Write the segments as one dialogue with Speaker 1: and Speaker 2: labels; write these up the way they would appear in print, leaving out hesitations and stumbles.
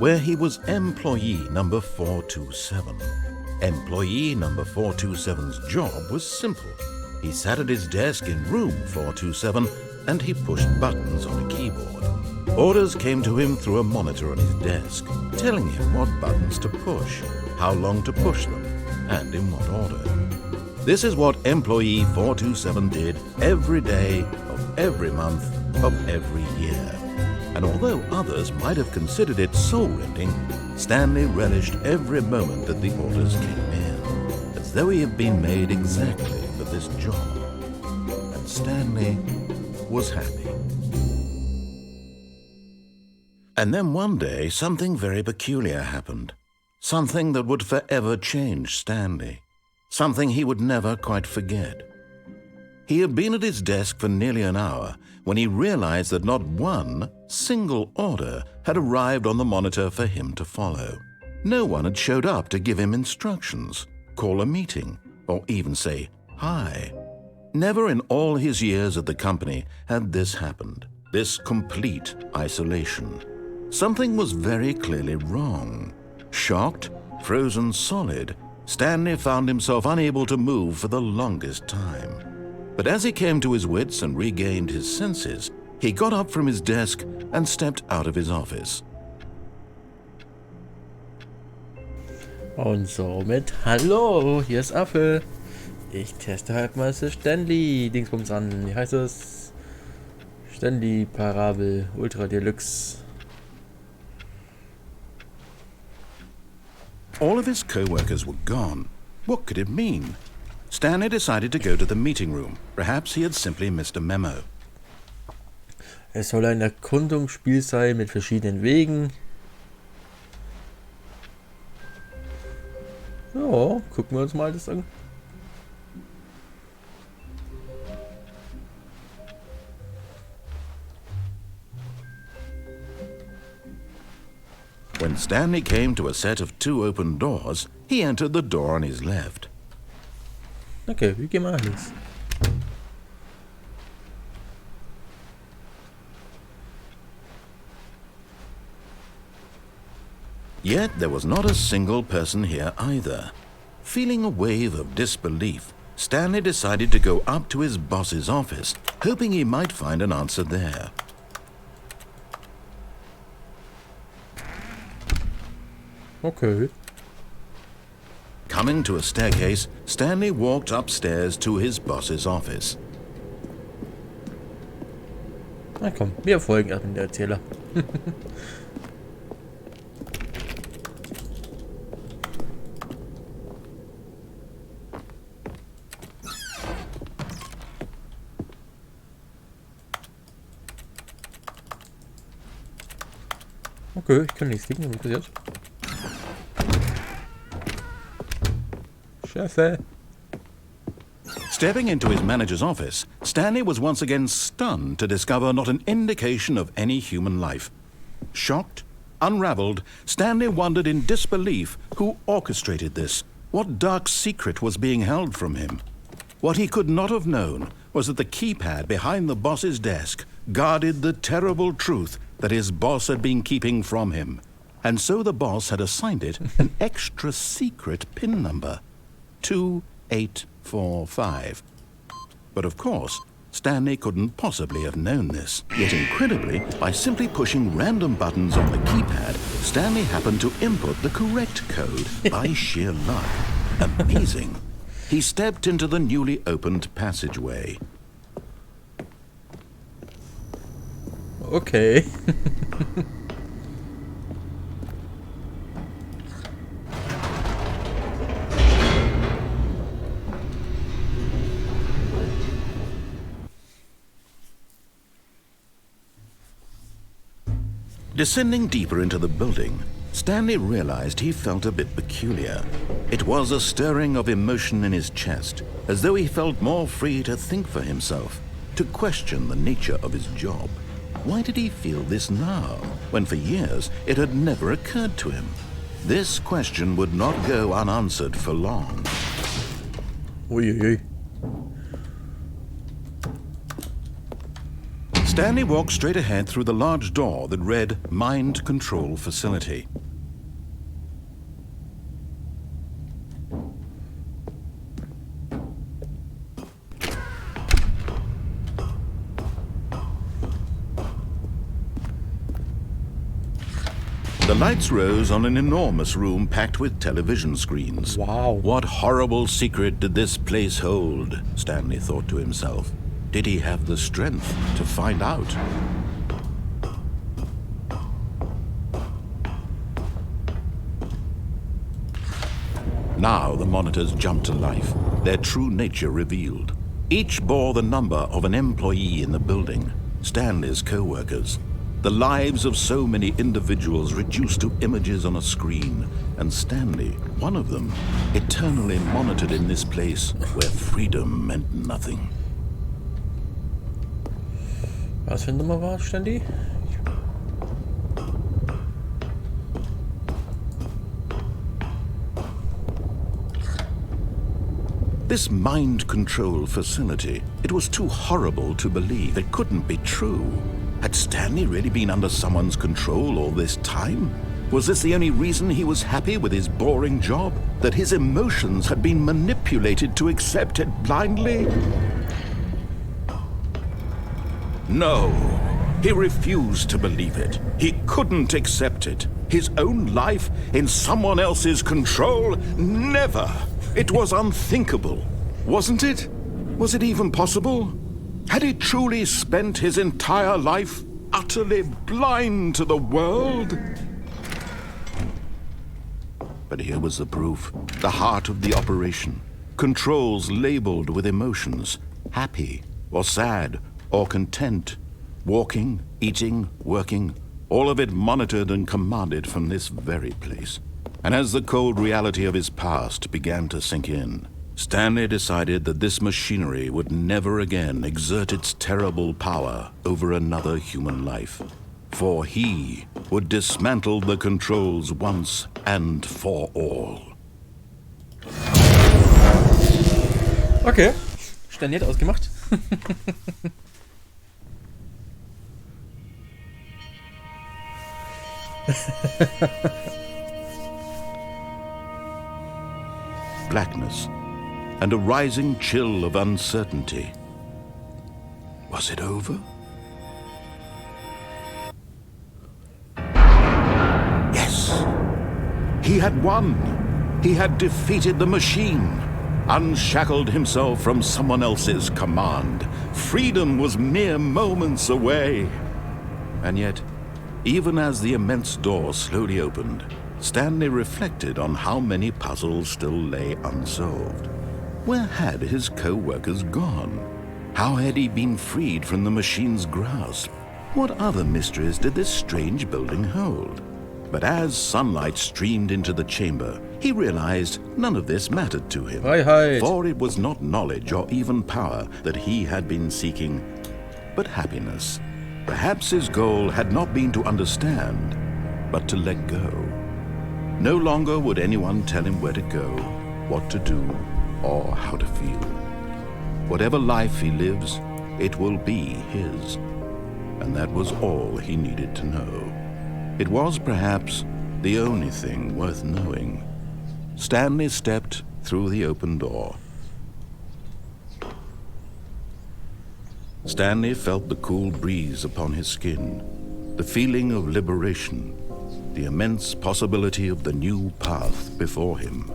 Speaker 1: where he was employee number 427. Employee number 427's job was simple. He sat at his desk in room 427 and he pushed buttons on a keyboard. Orders came to him through a monitor on his desk, telling him what buttons to push, how long to push them, and in what order. This is what employee 427 did every day of every month of every year. And although others might have considered it soul-rending, Stanley relished every moment that the orders came in, as though he had been made exactly for this job. And Stanley was happy. And then one day, something very peculiar happened. Something that would forever change Stanley. Something he would never quite forget. He had been at his desk for nearly an hour when he realized that not one single order had arrived on the monitor for him to follow. No one had showed up to give him instructions, call a meeting, or even say hi. Never in all his years at the company had this happened, this complete isolation. Something was very clearly wrong. Shocked, frozen solid, Stanley found himself unable to move for the longest time. But as he came to his wits and regained his senses, he got up from his desk and stepped out of his office.
Speaker 2: Und somit, hallo, hier ist Affe. Ich teste halt mal das Stanley Dingsbums an. Wie heißt es? Stanley Parabel Ultra Deluxe.
Speaker 1: All of his co-workers were gone. What could it mean? Stanley decided to go to the meeting room. Perhaps he had simply missed a memo.
Speaker 2: Es soll ein Erkundungsspiel sein mit verschiedenen Wegen. Ja, gucken wir uns mal das an.
Speaker 1: When Stanley came to a set of 2 open doors, he entered the door on his left.
Speaker 2: Okay, wie gehen wir an das?
Speaker 1: Yet there was not a single person here either. Feeling a wave of disbelief, Stanley decided to go up to his boss's office, hoping he might find an answer there.
Speaker 2: Okay.
Speaker 1: Coming to a staircase, Stanley walked upstairs to his boss's office.
Speaker 2: Na komm, wir folgen erstmal der Erzähler. Okay, ich kann nichts liegen, was passiert? Chefe!
Speaker 1: Stepping into his manager's office, Stanley was once again stunned to discover not an indication of any human life. Shocked, unraveled, Stanley wondered in disbelief who orchestrated this, what dark secret was being held from him. What he could not have known was that the keypad behind the boss's desk guarded the terrible truth that his boss had been keeping from him. And so the boss had assigned it an extra secret PIN number, 2845. But of course, Stanley couldn't possibly have known this. Yet incredibly, by simply pushing random buttons on the keypad, Stanley happened to input the correct code by sheer luck. Amazing. He stepped into the newly opened passageway.
Speaker 2: Okay.
Speaker 1: Descending deeper into the building, Stanley realized he felt a bit peculiar. It was a stirring of emotion in his chest, as though he felt more free to think for himself, to question the nature of his job. Why did he feel this now, when for years it had never occurred to him? This question would not go unanswered for long.
Speaker 2: Uiuiui.
Speaker 1: Stanley walked straight ahead through the large door that read Mind Control Facility. The lights rose on an enormous room packed with television screens.
Speaker 2: Wow.
Speaker 1: What horrible secret did this place hold? Stanley thought to himself. Did he have the strength to find out? Now the monitors jumped to life, their true nature revealed. Each bore the number of an employee in the building, Stanley's co-workers. The lives of so many individuals reduced to images on a screen, and Stanley, one of them, eternally monitored in this place where freedom meant nothing.
Speaker 2: Was für eine Nummer war, Stanley?
Speaker 1: This mind control facility, it was too horrible to believe. It couldn't be true. Had Stanley really been under someone's control all this time? Was this the only reason he was happy with his boring job? That his emotions had been manipulated to accept it blindly? No, he refused to believe it. He couldn't accept it. His own life in someone else's control? Never! It was unthinkable, wasn't it? Was it even possible? Had he truly spent his entire life utterly blind to the world? But here was the proof, the heart of the operation. Controls labeled with emotions, happy or sad or content, walking, eating, working, all of it monitored and commanded from this very place. And as the cold reality of his past began to sink in, Stanley decided that this machinery would never again exert its terrible power over another human life. For he would dismantle the controls once and for all.
Speaker 2: Okay. Stanley hat ausgemacht.
Speaker 1: Blackness and a rising chill of uncertainty. Was it over? Yes! He had won! He had defeated the machine, unshackled himself from someone else's command. Freedom was mere moments away. And yet, even as the immense door slowly opened, Stanley reflected on how many puzzles still lay unsolved. Where had his co-workers gone? How had he been freed from the machine's grasp? What other mysteries did this strange building hold? But as sunlight streamed into the chamber, he realized none of this mattered to him. For it was not knowledge or even power that he had been seeking, but happiness. Perhaps his goal had not been to understand, but to let go. No longer would anyone tell him where to go, what to do, or how to feel. Whatever life he lives, it will be his. And that was all he needed to know. It was perhaps the only thing worth knowing. Stanley stepped through the open door. Stanley felt the cool breeze upon his skin, the feeling of liberation, the immense possibility of the new path before him.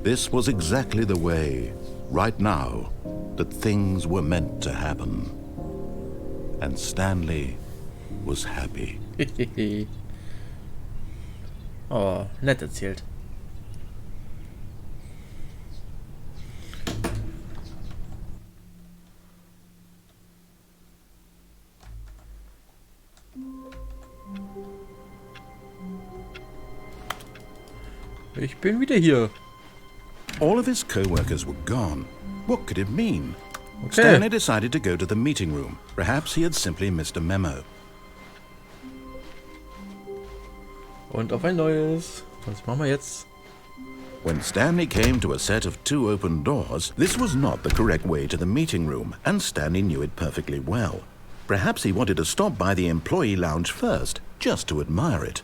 Speaker 1: This was exactly the way, right now, that things were meant to happen. And Stanley was happy.
Speaker 2: Oh, nett erzählt. Ich bin wieder hier.
Speaker 1: All of his co-workers were gone. What could it mean?
Speaker 2: Okay.
Speaker 1: Stanley decided to go to the meeting room. Perhaps he had simply missed a memo.
Speaker 2: Und auf ein neues. Was machen wir jetzt?
Speaker 1: When Stanley came to a set of 2 open doors, this was not the correct way to the meeting room, and Stanley knew it perfectly well. Perhaps he wanted to stop by the employee lounge first, just to admire it.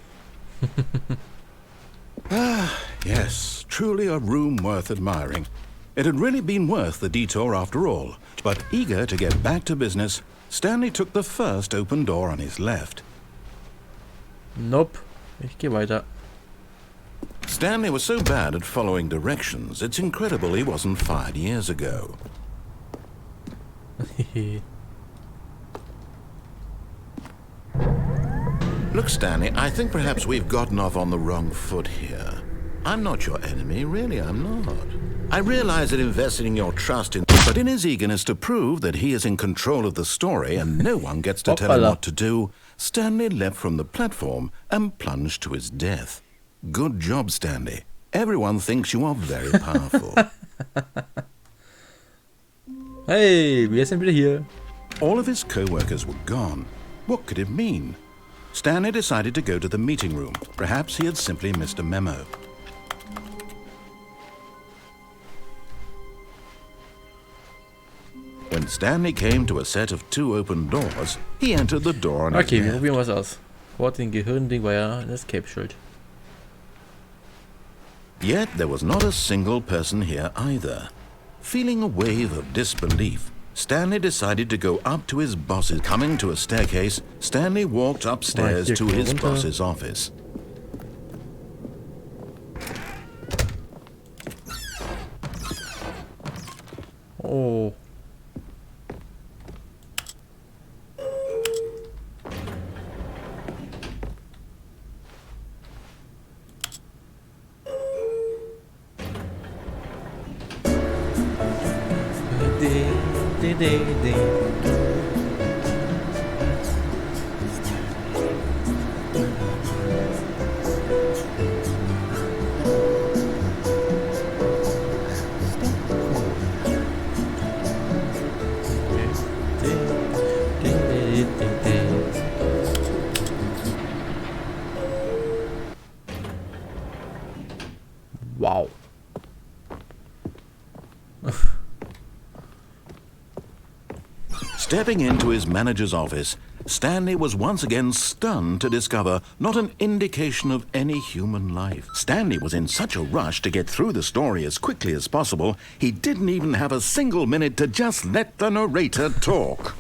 Speaker 1: Yes, truly a room worth admiring. It had really been worth the detour after all. But eager to get back to business, Stanley took the first open door on his left.
Speaker 2: Nope. Ich gehe weiter.
Speaker 1: Stanley was so bad at following directions, it's incredible he wasn't fired years ago. Look, Stanley, I think perhaps we've gotten off on the wrong foot here. I'm not your enemy, really, I'm not. I realize that investing your trust in... But in his eagerness to prove that he is in control of the story and no one gets to tell him what to do, Stanley leapt from the platform and plunged to his death. Good job, Stanley. Everyone thinks you are very powerful.
Speaker 2: Hey, wir sind wieder hier.
Speaker 1: All of his co-workers were gone. What could it mean? Stanley decided to go to the meeting room. Perhaps he had simply missed a memo. When Stanley came to a set of 2 open doors, he entered the door on
Speaker 2: Okay,
Speaker 1: his
Speaker 2: wir
Speaker 1: left.
Speaker 2: probieren was aus. Vor dem Gehirnding war ja ein Escape-Schild.
Speaker 1: Yet there was not a single person here either. Feeling a wave of disbelief, Stanley decided to go up to his boss's. Coming to a staircase, Stanley walked upstairs
Speaker 2: Hier
Speaker 1: to
Speaker 2: kommen wir
Speaker 1: his
Speaker 2: runter.
Speaker 1: boss's office.
Speaker 2: Oh. Wow.
Speaker 1: Stepping into his manager's office, Stanley was once again stunned to discover not an indication of any human life. Stanley was in such a rush to get through the story as quickly as possible, he didn't even have a single minute to just let the narrator talk.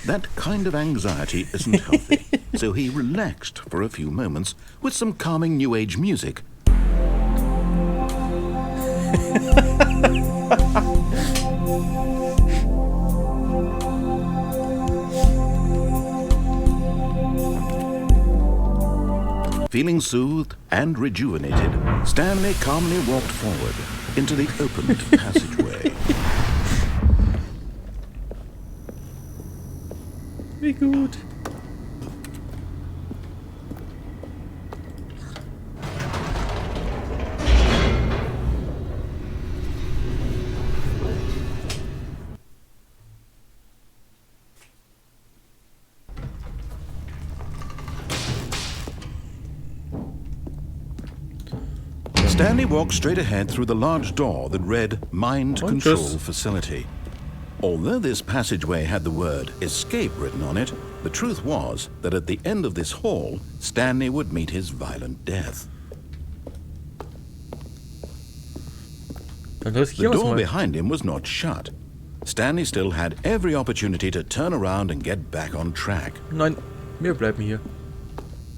Speaker 1: That kind of anxiety isn't healthy, so he relaxed for a few moments with some calming New Age music. Feeling soothed and rejuvenated, Stanley calmly walked forward into the opened passageway.
Speaker 2: Wie gut.
Speaker 1: Stanley walked straight ahead through the large door that read Mind Control Facility. Although this passageway had the word escape written on it, the truth was that at the end of this hall, Stanley would meet his violent death.
Speaker 2: Dann
Speaker 1: The
Speaker 2: riskieren wir's
Speaker 1: door
Speaker 2: mal.
Speaker 1: behind him was not shut. Stanley still had every opportunity to turn around and get back on track.
Speaker 2: Nein, wir bleiben hier.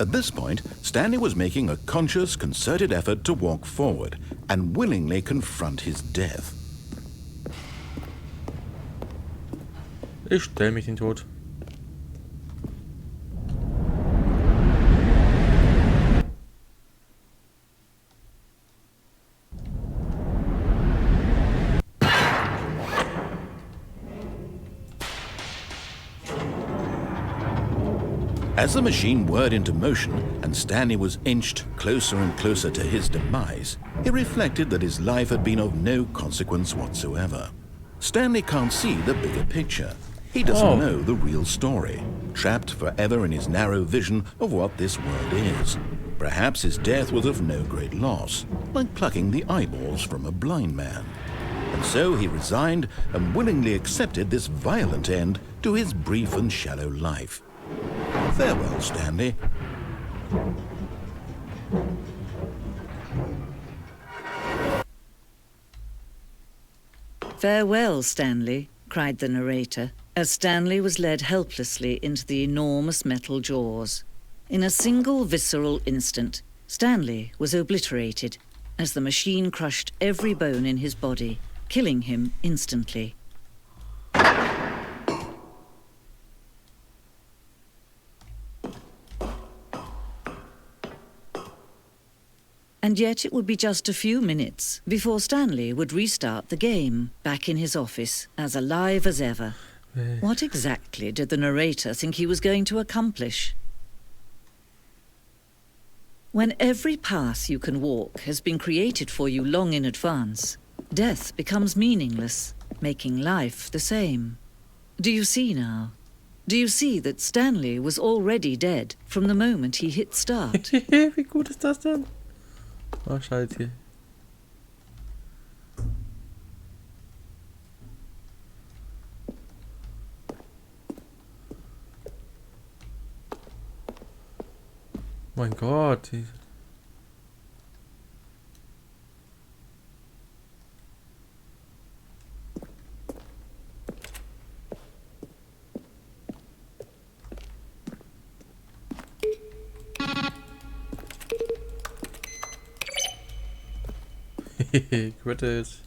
Speaker 1: At this point, Stanley was making a conscious, concerted effort to walk forward and willingly confront his death.
Speaker 2: Ich stell mich den Tod.
Speaker 1: As the machine whirred into motion and Stanley was inched closer and closer to his demise, he reflected that his life had been of no consequence whatsoever. Stanley can't see the bigger picture. He doesn't know the real story, trapped forever in his narrow vision of what this world is. Perhaps his death was of no great loss, like plucking the eyeballs from a blind man. And so he resigned and willingly accepted this violent end to his brief and shallow life. Farewell, Stanley.
Speaker 3: "Farewell, Stanley," cried the narrator, as Stanley was led helplessly into the enormous metal jaws. In a single visceral instant, Stanley was obliterated as the machine crushed every bone in his body, killing him instantly. And yet it would be just a few minutes before Stanley would restart the game, back in his office, as alive as ever. What exactly did the narrator think he was going to accomplish? When every path you can walk has been created for you long in advance, death becomes meaningless, making life the same. Do you see now? Do you see that Stanley was already dead from the moment he hit start?
Speaker 2: Wie gut ist das denn? Oh, scheiße hier. Mein Gott. Critics.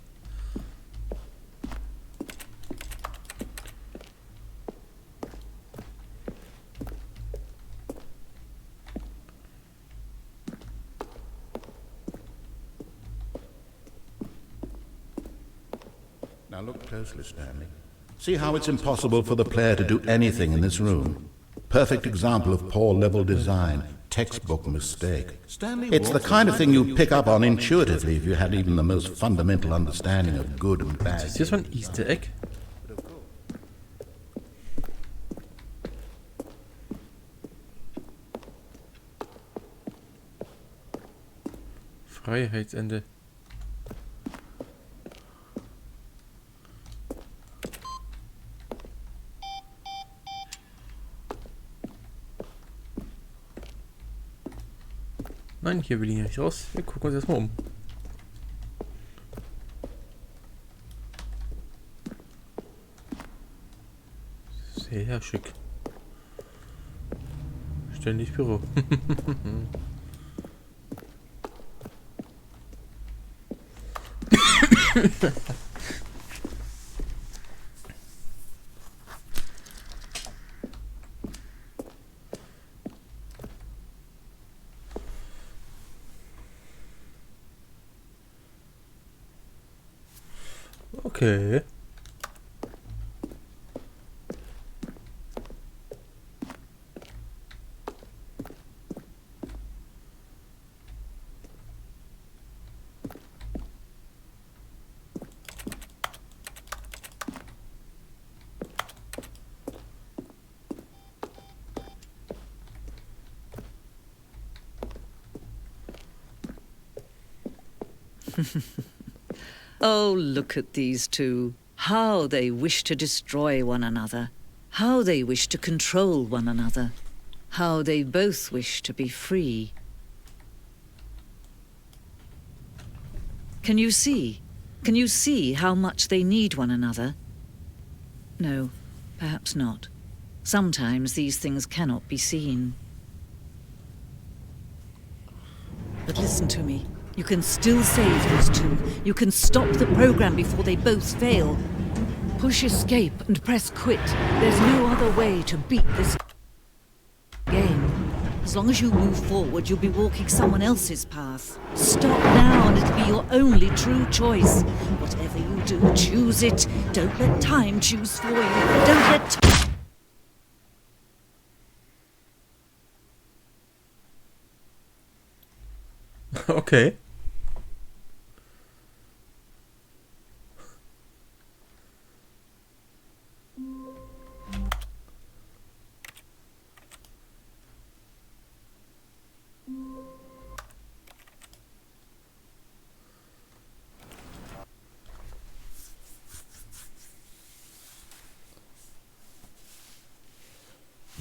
Speaker 1: Now look closely, Stanley. See how it's impossible for the player to do anything in this room. Perfect example of poor level design. Textbook mistake. It's the kind of thing you'd pick up on intuitively if you had even the most fundamental understanding of good and bad.
Speaker 2: Ist hier so ein Easter Egg? Freiheitsende. Nein, hier will ich nicht raus. Wir gucken uns erstmal um. Sehr schick. Ständig Büro. Okay.
Speaker 3: Oh, look at these two. How they wish to destroy one another. How they wish to control one another. How they both wish to be free. Can you see? Can you see how much they need one another? No, perhaps not. Sometimes these things cannot be seen. But listen to me. You can still save these two. You can stop the program before they both fail. Push escape and press quit. There's no other way to beat this game. As long as you move forward, you'll be walking someone else's path. Stop now and it'll be your only true choice. Whatever you do, choose it. Don't let time choose for you. Don't let...
Speaker 2: Okay.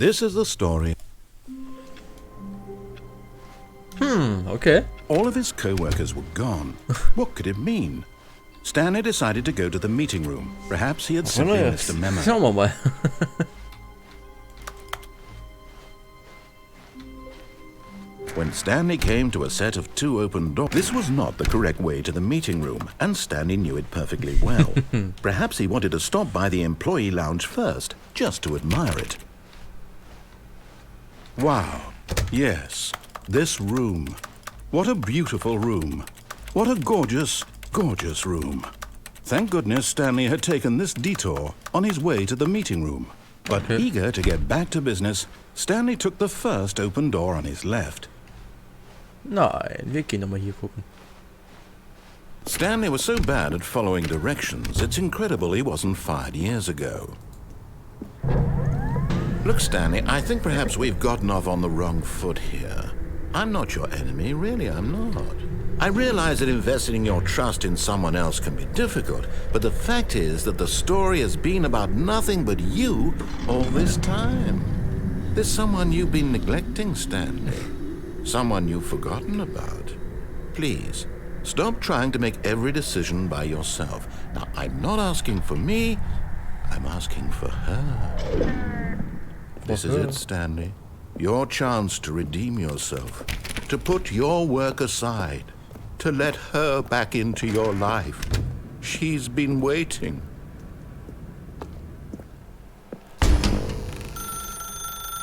Speaker 1: This is the story.
Speaker 2: Okay.
Speaker 1: All of his co-workers were gone. What could it mean? Stanley decided to go to the meeting room. Perhaps he had simply missed a memo.
Speaker 2: Schauen wir mal.
Speaker 1: When Stanley came to a set of 2 open doors, this was not the correct way to the meeting room, and Stanley knew it perfectly well. Perhaps he wanted to stop by the employee lounge first, just to admire it. Wow. Yes, this room. What a beautiful room. What a gorgeous, gorgeous room. Thank goodness Stanley had taken this detour on his way to the meeting room. But eager to get back to business, Stanley took the first open door on his left.
Speaker 2: Nein, wir gehen nochmal hier gucken.
Speaker 1: Stanley was so bad at following directions, it's incredible he wasn't fired years ago. Look, Stanley, I think perhaps we've gotten off on the wrong foot here. I'm not your enemy, really, I'm not. I realize that investing your trust in someone else can be difficult, but the fact is that the story has been about nothing but you all this time. There's someone you've been neglecting, Stanley. Someone you've forgotten about. Please, stop trying to make every decision by yourself. Now, I'm not asking for me, I'm asking for her. This is it, Stanley. Your chance to redeem yourself, to put your work aside, to let her back into your life. She's been waiting.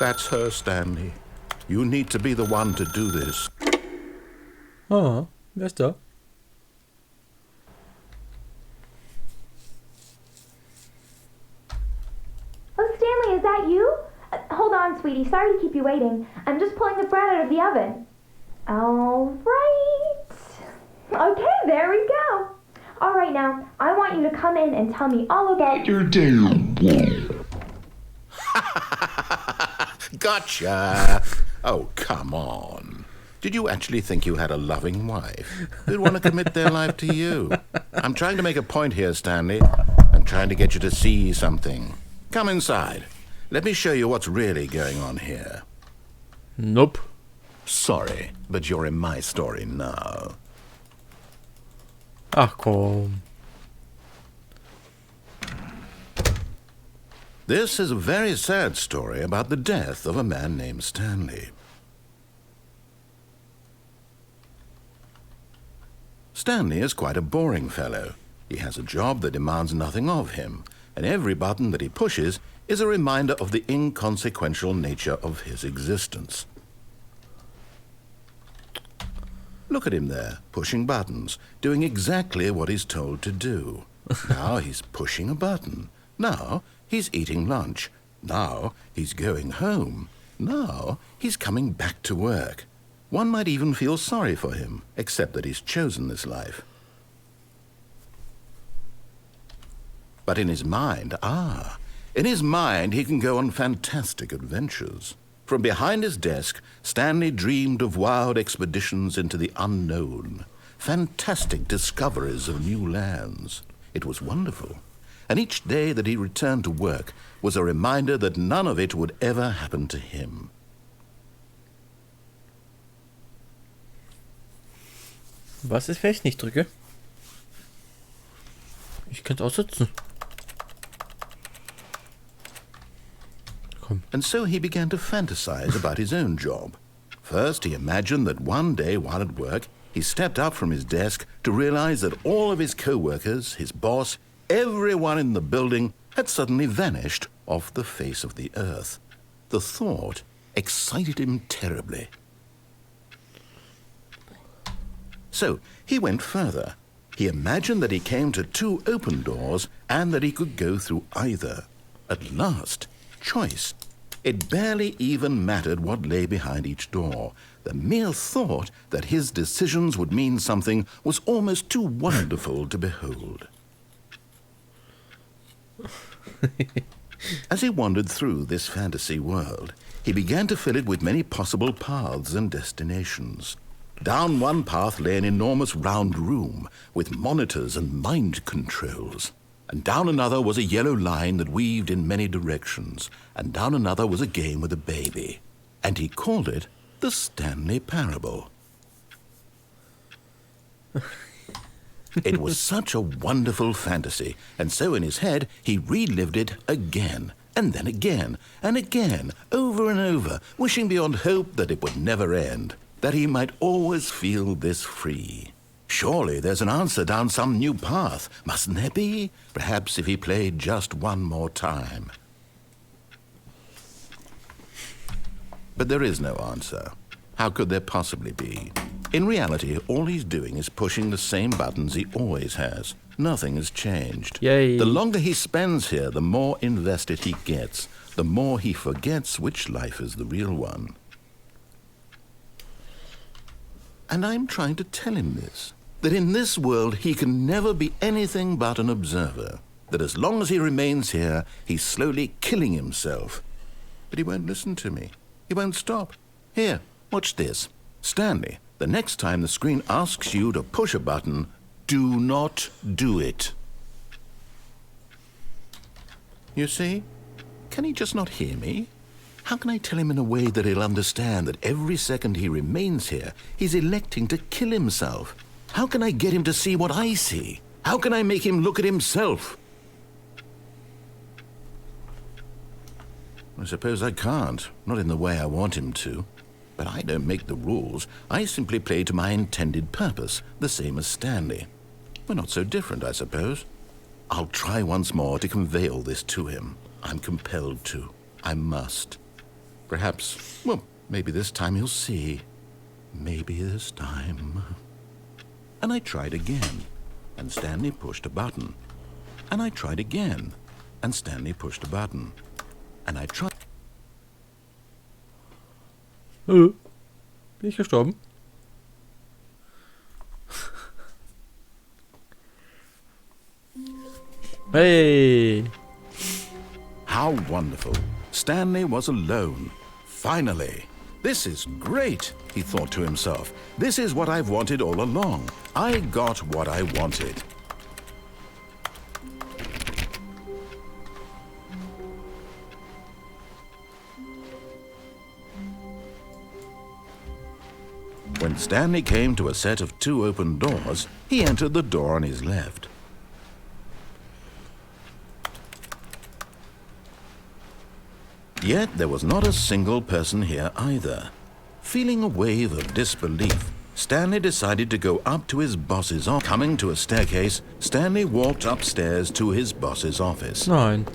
Speaker 1: That's her, Stanley. You need to be the one to do this.
Speaker 2: Ah, wer ist da?
Speaker 4: Oh, Stanley, is that you? Hold on, sweetie. Sorry to keep you waiting. I'm just pulling the bread out of the oven. All right. Okay, there we go. All right, now, I want you to come in and tell me all about your day.
Speaker 1: Gotcha! Oh, come on. Did you actually think you had a loving wife who'd want to commit their life to you? I'm trying to make a point here, Stanley. I'm trying to get you to see something. Come inside. Let me show you what's really going on here.
Speaker 2: Nope.
Speaker 1: Sorry, but you're in my story now.
Speaker 2: Ach komm.
Speaker 1: This is a very sad story about the death of a man named Stanley. Stanley is quite a boring fellow. He has a job that demands nothing of him, and every button that he pushes is a reminder of the inconsequential nature of his existence. Look at him there, pushing buttons, doing exactly what he's told to do. Now he's pushing a button. Now he's eating lunch. Now he's going home. Now he's coming back to work. One might even feel sorry for him, except that he's chosen this life. But in his mind, in his mind he can go on fantastic adventures. From behind his desk, Stanley dreamed of wild expeditions into the unknown, fantastic discoveries of new lands. It was wonderful. And each day that he returned to work was a reminder that none of it would ever happen to him.
Speaker 2: Was ist, wenn ich nicht drücke? Ich könnte auch sitzen. Komm.
Speaker 1: And so he began to fantasize about his own job. First, he imagined that one day while at work, he stepped up from his desk to realize that all of his co-workers, his boss, everyone in the building had suddenly vanished off the face of the earth. The thought excited him terribly. So he went further. He imagined that he came to 2 open doors and that he could go through either. At last, choice. It barely even mattered what lay behind each door. The mere thought that his decisions would mean something was almost too wonderful to behold. As he wandered through this fantasy world, he began to fill it with many possible paths and destinations. Down one path lay an enormous round room with monitors and mind controls. and down another was a yellow line that weaved in many directions, and down another was a game with a baby. And he called it the Stanley Parable. It was such a wonderful fantasy, and so in his head he relived it again, and then again, and again, over and over, wishing beyond hope that it would never end, that he might always feel this free. Surely there's an answer down some new path, mustn't there be? Perhaps if he played just one more time. But there is no answer. How could there possibly be? In reality, all he's doing is pushing the same buttons he always has. Nothing has changed.
Speaker 2: Yay.
Speaker 1: The longer he spends here, the more invested he gets, the more he forgets which life is the real one. And I'm trying to tell him this, that in this world he can never be anything but an observer, that as long as he remains here, he's slowly killing himself. But he won't listen to me. He won't stop. Here, watch this. Stanley, the next time the screen asks you to push a button, do not do it. You see? Can he just not hear me? How can I tell him in a way that he'll understand that every second he remains here, he's electing to kill himself? How can I get him to see what I see? How can I make him look at himself? I suppose I can't, not in the way I want him to. But I don't make the rules. I simply play to my intended purpose, the same as Stanley. We're not so different, I suppose. I'll try once more to convey all this to him. I'm compelled to. I must. Perhaps, well, maybe this time he'll see. Maybe this time. And I tried again, and Stanley pushed a button. And I tried again, and Stanley pushed a button. And I tried...
Speaker 2: Bin ich gestorben? Hey!
Speaker 1: How wonderful. Stanley was alone. Finally. This is great, he thought to himself. This is what I've wanted all along. I got what I wanted. When Stanley came to a set of 2 open doors, he entered the door on his left. Yet there was not a single person here either. Feeling a wave of disbelief, Stanley decided to go up to his boss's office. Coming to a staircase, Stanley walked upstairs to his boss's office.
Speaker 2: Nein.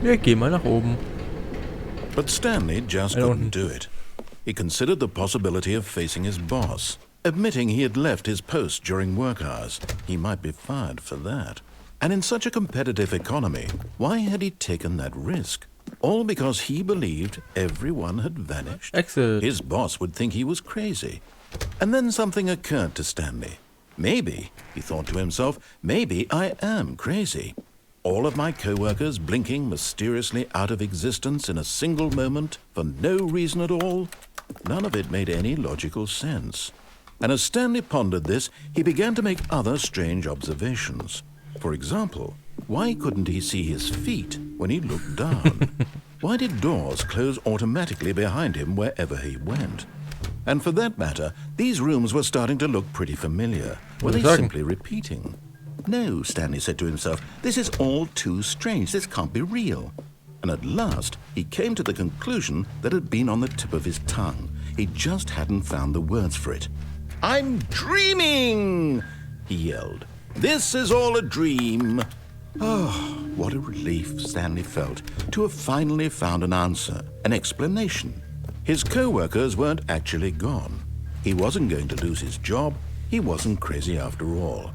Speaker 2: Wir gehen mal nach oben.
Speaker 1: But Stanley just couldn't do it. He considered the possibility of facing his boss. Admitting he had left his post during work hours, he might be fired for that. And in such a competitive economy, why had he taken that risk? All because he believed everyone had vanished?
Speaker 2: Exit.
Speaker 1: His boss would think he was crazy. And then something occurred to Stanley. Maybe, he thought to himself, maybe I am crazy. All of my co-workers blinking mysteriously out of existence in a single moment for no reason at all? None of it made any logical sense. And as Stanley pondered this, he began to make other strange observations. For example, why couldn't he see his feet when he looked down? Why did doors close automatically behind him wherever he went? And for that matter, these rooms were starting to look pretty familiar. Were they simply repeating? No, Stanley said to himself, this is all too strange. This can't be real. And at last, he came to the conclusion that had been on the tip of his tongue. He just hadn't found the words for it. I'm dreaming, he yelled. This is all a dream. Oh, what a relief Stanley felt to have finally found an answer, an explanation. His co-workers weren't actually gone. He wasn't going to lose his job. He wasn't crazy after all.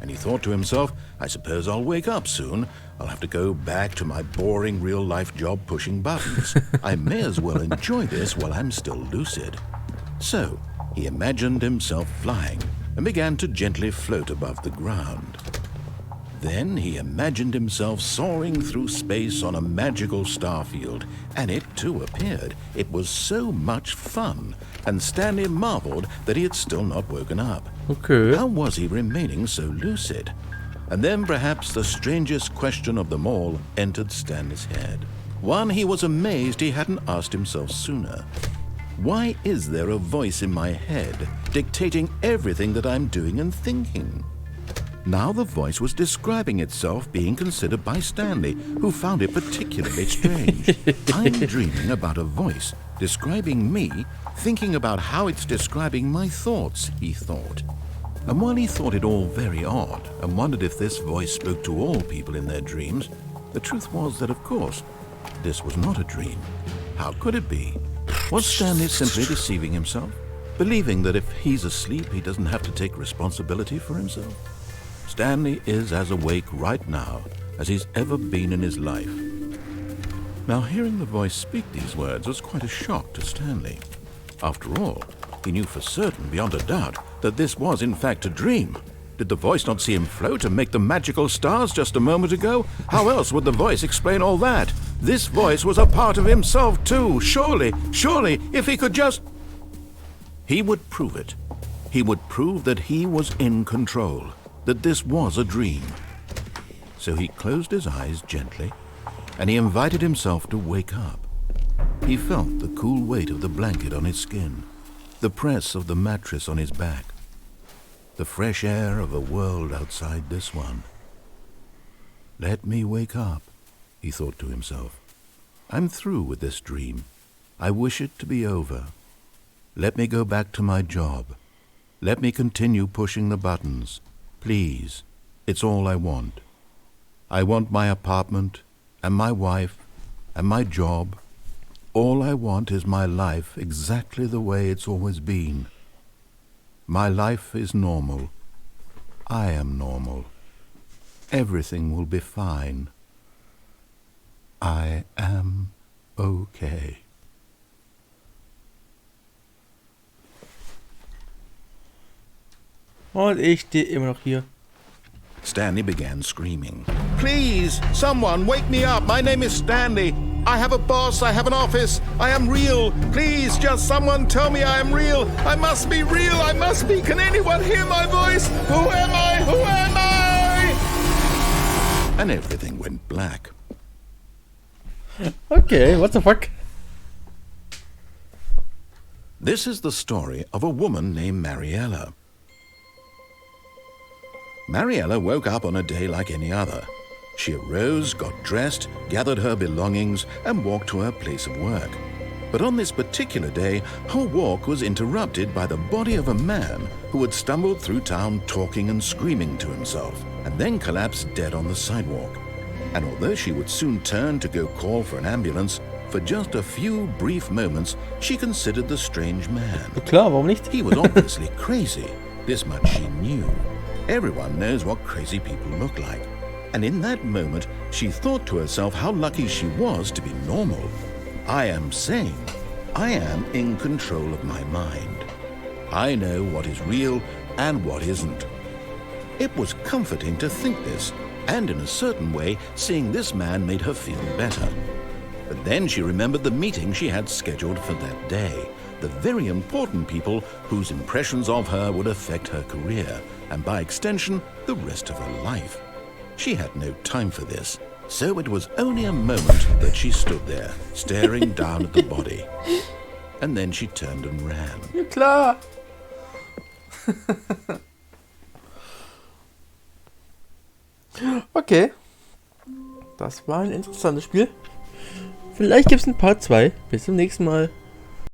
Speaker 1: And he thought to himself, I suppose I'll wake up soon. I'll have to go back to my boring real-life job pushing buttons. I may as well enjoy this while I'm still lucid. So, he imagined himself flying and began to gently float above the ground. Then he imagined himself soaring through space on a magical starfield, and it too appeared. It was so much fun, and Stanley marveled that he had still not woken up.
Speaker 2: Okay.
Speaker 1: How was he remaining so lucid? And then perhaps the strangest question of them all entered Stanley's head. One he was amazed he hadn't asked himself sooner. Why is there a voice in my head dictating everything that I'm doing and thinking? Now the voice was describing itself being considered by Stanley, who found it particularly strange. I'm dreaming about a voice describing me, thinking about how it's describing my thoughts, he thought. And while he thought it all very odd and wondered if this voice spoke to all people in their dreams, the truth was that, of course, this was not a dream. How could it be? Was Stanley simply deceiving himself, believing that if he's asleep, he doesn't have to take responsibility for himself? Stanley is as awake right now as he's ever been in his life. Now, hearing the voice speak these words was quite a shock to Stanley. After all, he knew for certain, beyond a doubt, that this was in fact a dream. Did the voice not see him float and make the magical stars just a moment ago? How else would the voice explain all that? This voice was a part of himself too. Surely, if he could just... He would prove it. He would prove that he was in control, that this was a dream. So he closed his eyes gently, and he invited himself to wake up. He felt the cool weight of the blanket on his skin, the press of the mattress on his back, the fresh air of a world outside this one. Let me wake up, he thought to himself. I'm through with this dream. I wish it to be over. Let me go back to my job. Let me continue pushing the buttons. Please, it's all I want. I want my apartment, and my wife, and my job. All I want is my life exactly the way it's always been. My life is normal. I am normal. Everything will be fine. I am okay.
Speaker 2: Und ich stehe immer noch hier.
Speaker 1: Stanley began screaming. Please, someone, wake me up. My name is Stanley. I have a boss. I have an office. I am real. Please, just someone tell me I am real. I must be real. I must be. Can anyone hear my voice? Who am I? Who am I? And everything went black.
Speaker 2: Okay, what the fuck?
Speaker 1: This is the story of a woman named Mariella. Mariella woke up on a day like any other. She arose, got dressed, gathered her belongings, and walked to her place of work. But on this particular day, her walk was interrupted by the body of a man who had stumbled through town talking and screaming to himself, and then collapsed dead on the sidewalk. And although she would soon turn to go call for an ambulance, for just a few brief moments, she considered the strange man.
Speaker 2: Klar, warum nicht?
Speaker 1: He was obviously crazy. This much she knew. Everyone knows what crazy people look like. And in that moment, she thought to herself how lucky she was to be normal. I am sane. I am in control of my mind. I know what is real and what isn't. It was comforting to think this, and in a certain way, seeing this man made her feel better. But then she remembered the meeting she had scheduled for that day, the very important people whose impressions of her would affect her career, and by extension, the rest of her life. She had no time for this, so it was only a moment that she stood there, staring down at the body. And then she turned and ran.
Speaker 2: Ja, klar. Okay. Das war ein interessantes Spiel. Vielleicht gibt es ein Part 2. Bis zum nächsten Mal.